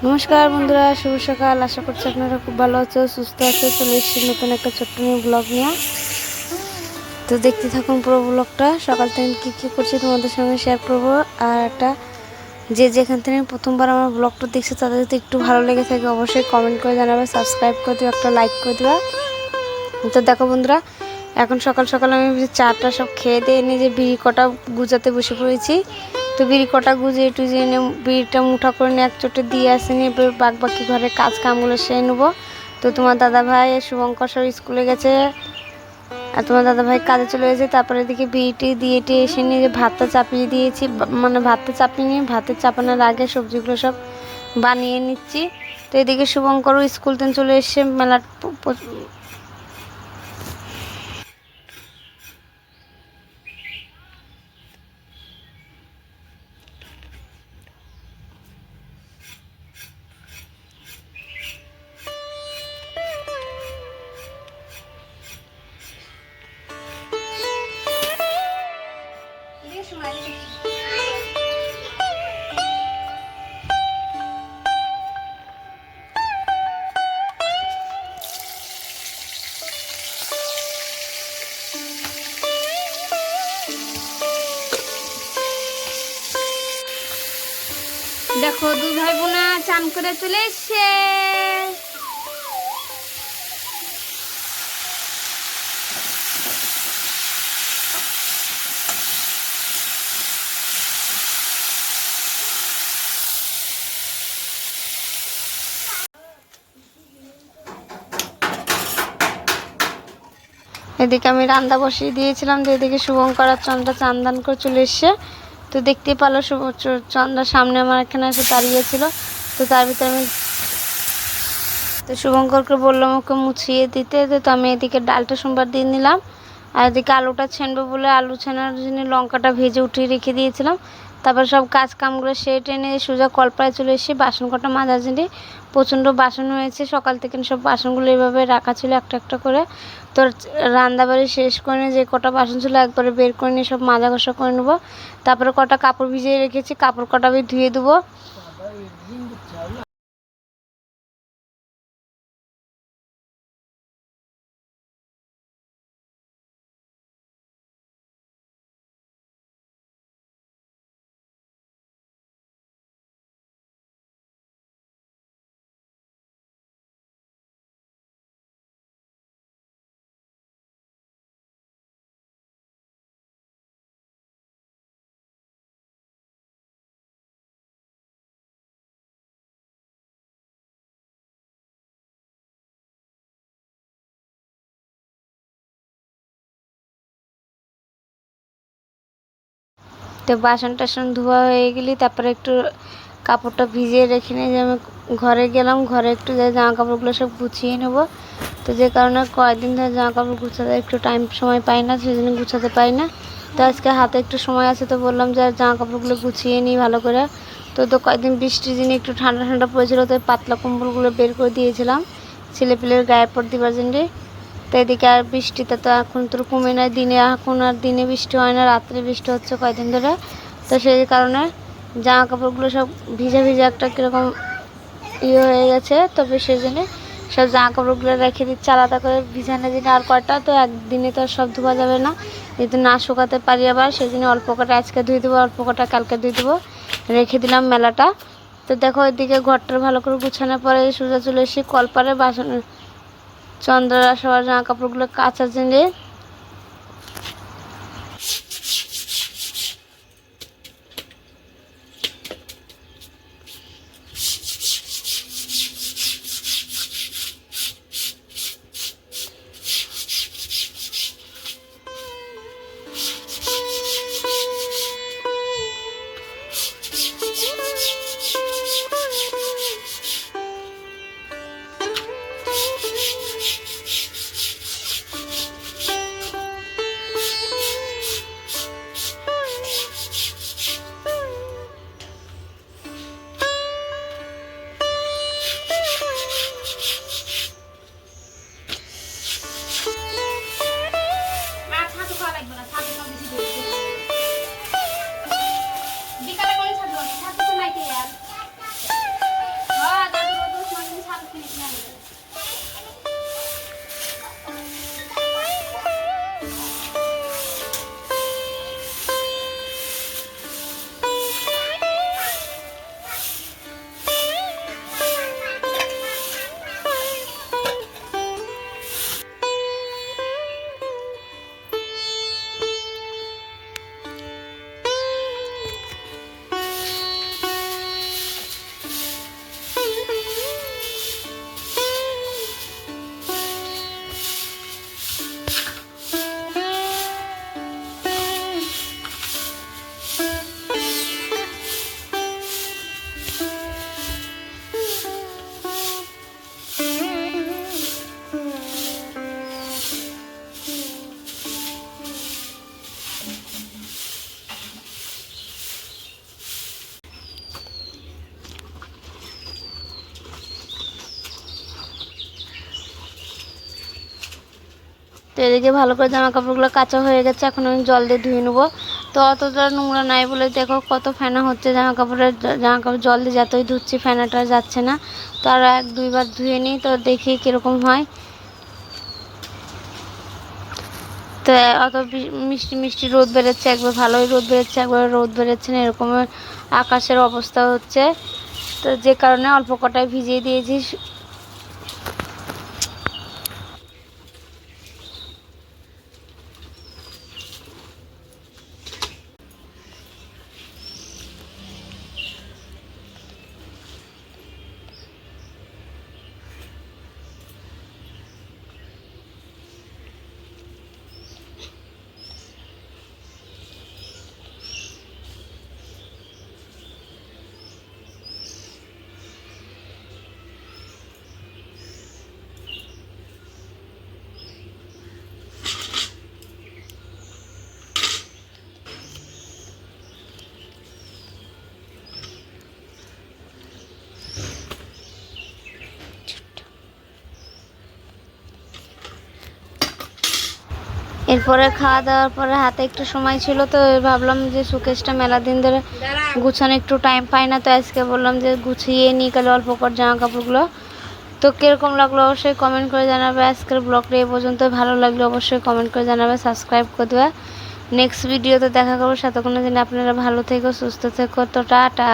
নমস্কার বন্ধুরা, শুভ সকাল। আশা করছি আপনারা খুব ভালো আছো, সুস্থ আছো। চলে এসেছি নতুন একটা ছোট্ট নিয়ে ব্লগ নিয়ে। তো দেখতে থাকুন পুরো ব্লগটা। সকাল থেকে কী কী করছি তোমাদের সঙ্গে শেয়ার করবো। আর একটা যে যেখান থেকে প্রথমবার আমার ব্লগটা দেখছে তাদের যদি একটু ভালো লেগে থাকে অবশ্যই কমেন্ট করে জানাবে, সাবস্ক্রাইব করে দিও, একটা লাইক করে দিবা। তো দেখো বন্ধুরা, এখন সকাল সকাল আমি চাটা সব খেয়ে দিয়ে এনে যে বিড়ি কটা গুজাতে বসে পড়েছি। তো বিড়ি কটা গুজিয়ে টুজিয়ে এনে বিড়িটা মুঠা করে নিয়ে এক চোটে দিয়ে আসেনি। এবার বাকি ঘরের কাজ কামগুলো সেরে নেবো। তো তোমার দাদা ভাই শুভঙ্কর সব স্কুলে গেছে, আর তোমার দাদা ভাই কাজে চলে গেছে। তারপরে এদিকে বিড়িটি দিয়ে এসে নিয়ে যে ভাতটা চাপিয়ে দিয়েছি, মানে ভাতটা চাপিয়ে নিয়ে ভাতের চাপানোর আগে সবজিগুলো সব বানিয়ে নিচ্ছি। তো এদিকে শুভঙ্করও স্কুল থেকে চলে এসে মেলা দেখো দুই ভাই বোনা চান করে চলে এসছে। এদিকে আমি রান্না বসিয়ে দিয়েছিলাম। তো এদিকে শুভঙ্কর আর চন্দ্রা চান করে চলে এসছে। তো দেখতেই পারলো চন্দ্রার সামনে আমার এখানে এসে দাঁড়িয়েছিল। তো তার ভিতরে আমি শুভঙ্করকে বললাম ওকে মুছিয়ে দিতে। তো আমি এদিকে ডালটা সোমবার দিয়ে নিলাম, আর এদিকে আলুটা ছেনবো বলে আলু ছেনার জন্য লঙ্কাটা ভেজে উঠিয়ে রেখে দিয়েছিলাম। তারপর সব কাজ কামগুলো সেরে টেনে সোজা কলপাড়ায় চলে এসেছি বাসন কটা মাজার জন্য। প্রচণ্ড বাসন হয়েছে, সকাল থেকে সব বাসনগুলো এইভাবে রাখা ছিল একটা একটা করে। তো রান্নাবাড়ি শেষ করে নিয়ে যে কটা বাসন ছিল একবারে বের করে নিয়ে সব মাজা ঘষা করে নেবো। তারপরে কটা কাপড় ভিজিয়ে রেখেছি, কাপড় কটা আমি ধুয়ে দেবো। তো বাসন টাসন ধোয়া হয়ে গেলে তারপরে একটু কাপড়টা ভিজিয়ে রেখে নিয়ে যে আমি ঘরে গেলাম। ঘরে একটু যে জামা কাপড়গুলো সব গুছিয়ে নেব। তো যে কারণে কয়েকদিন ধরে জামা কাপড় গুছাতে একটু সময় পাই না, সেই জন্য গুছাতে পাই না। তো আজকে হাতে একটু সময় আছে, তো বললাম যে জামা কাপড়গুলো গুছিয়ে নিই ভালো করে। তো কয়েকদিন বৃষ্টির দিনে একটু ঠান্ডা ঠান্ডা পড়েছিল, তো পাতলা কম্বলগুলো বের করে দিয়েছিলাম ছেলেপিলের গায়ে পর দিবার জন্য। তো এদিকে আর বৃষ্টিতে তো এখন তো কমে না, দিনে এখন আর দিনে বৃষ্টি হয় না, রাত্রে বৃষ্টি হচ্ছে কয়েকদিন ধরে। তো সেই কারণে জামা কাপড়গুলো সব ভিজে ভিজে একটা কীরকম হয়ে গেছে। তবে সেই জন্যে সব জামা কাপড়গুলো রেখে দিচ্ছে আলাদা করে ভিজানো দিনে। আর কয়টা তো একদিনে তো সব ধোয়া যাবে না, যদি না শুকাতে পারি আবার, সেই জন্য অল্প কটা আজকে ধুয়ে দেবো, অল্প কটা কালকে ধুয়ে দেবো, রেখে দিলাম মেলাটা। তো দেখো এদিকে ঘরটা ভালো করে গুছানোর পরে সোজা চলে এসে কলপারে বাসন চন্দ্রা সবার জামা কাপড়গুলো কাচার জন্য। এদিকে ভালো করে জামা কাপড়গুলো কাঁচা হয়ে গেছে, এখন আমি জল দিয়ে ধুয়ে নেবো। তো অতটা নোংরা নাই বলে দেখো কত ফেনা হচ্ছে জামা কাপড় জল দিয়ে যতই ধুচ্ছি ফেনাটা যাচ্ছে না। তো আর 1-2 বার ধুয়ে নিই, তো দেখি কীরকম হয়। তো অত মিষ্টি মিষ্টি রোদ বেরোচ্ছে, একবার ভালোই রোদ বেরোচ্ছে, একবার রোদ বেরোচ্ছে না, এরকম আকাশের অবস্থা হচ্ছে। তো যে কারণে অল্প কটায় ভিজিয়ে দিয়েছি। এরপরে খাওয়া দাওয়ার পরে হাতে একটু সময় ছিল, তো ভাবলাম যে শোকেসটা মেলা দিন ধরে গুছানো একটু টাইম পাই না, তো আজকে বললাম যে গুছিয়ে নিই কালে অল্প কর জামা কাপড়গুলো। তো কীরকম লাগলো অবশ্যই কমেন্ট করে জানাবে। আজকের ব্লগটা এই পর্যন্ত, ভালো লাগলে অবশ্যই কমেন্ট করে জানাবে, সাবস্ক্রাইব করে দেবে। নেক্সট ভিডিওতে দেখা করবো, সাথে কোনো দিন আপনারা ভালো থেকো, সুস্থ থেকো। তো টাটা।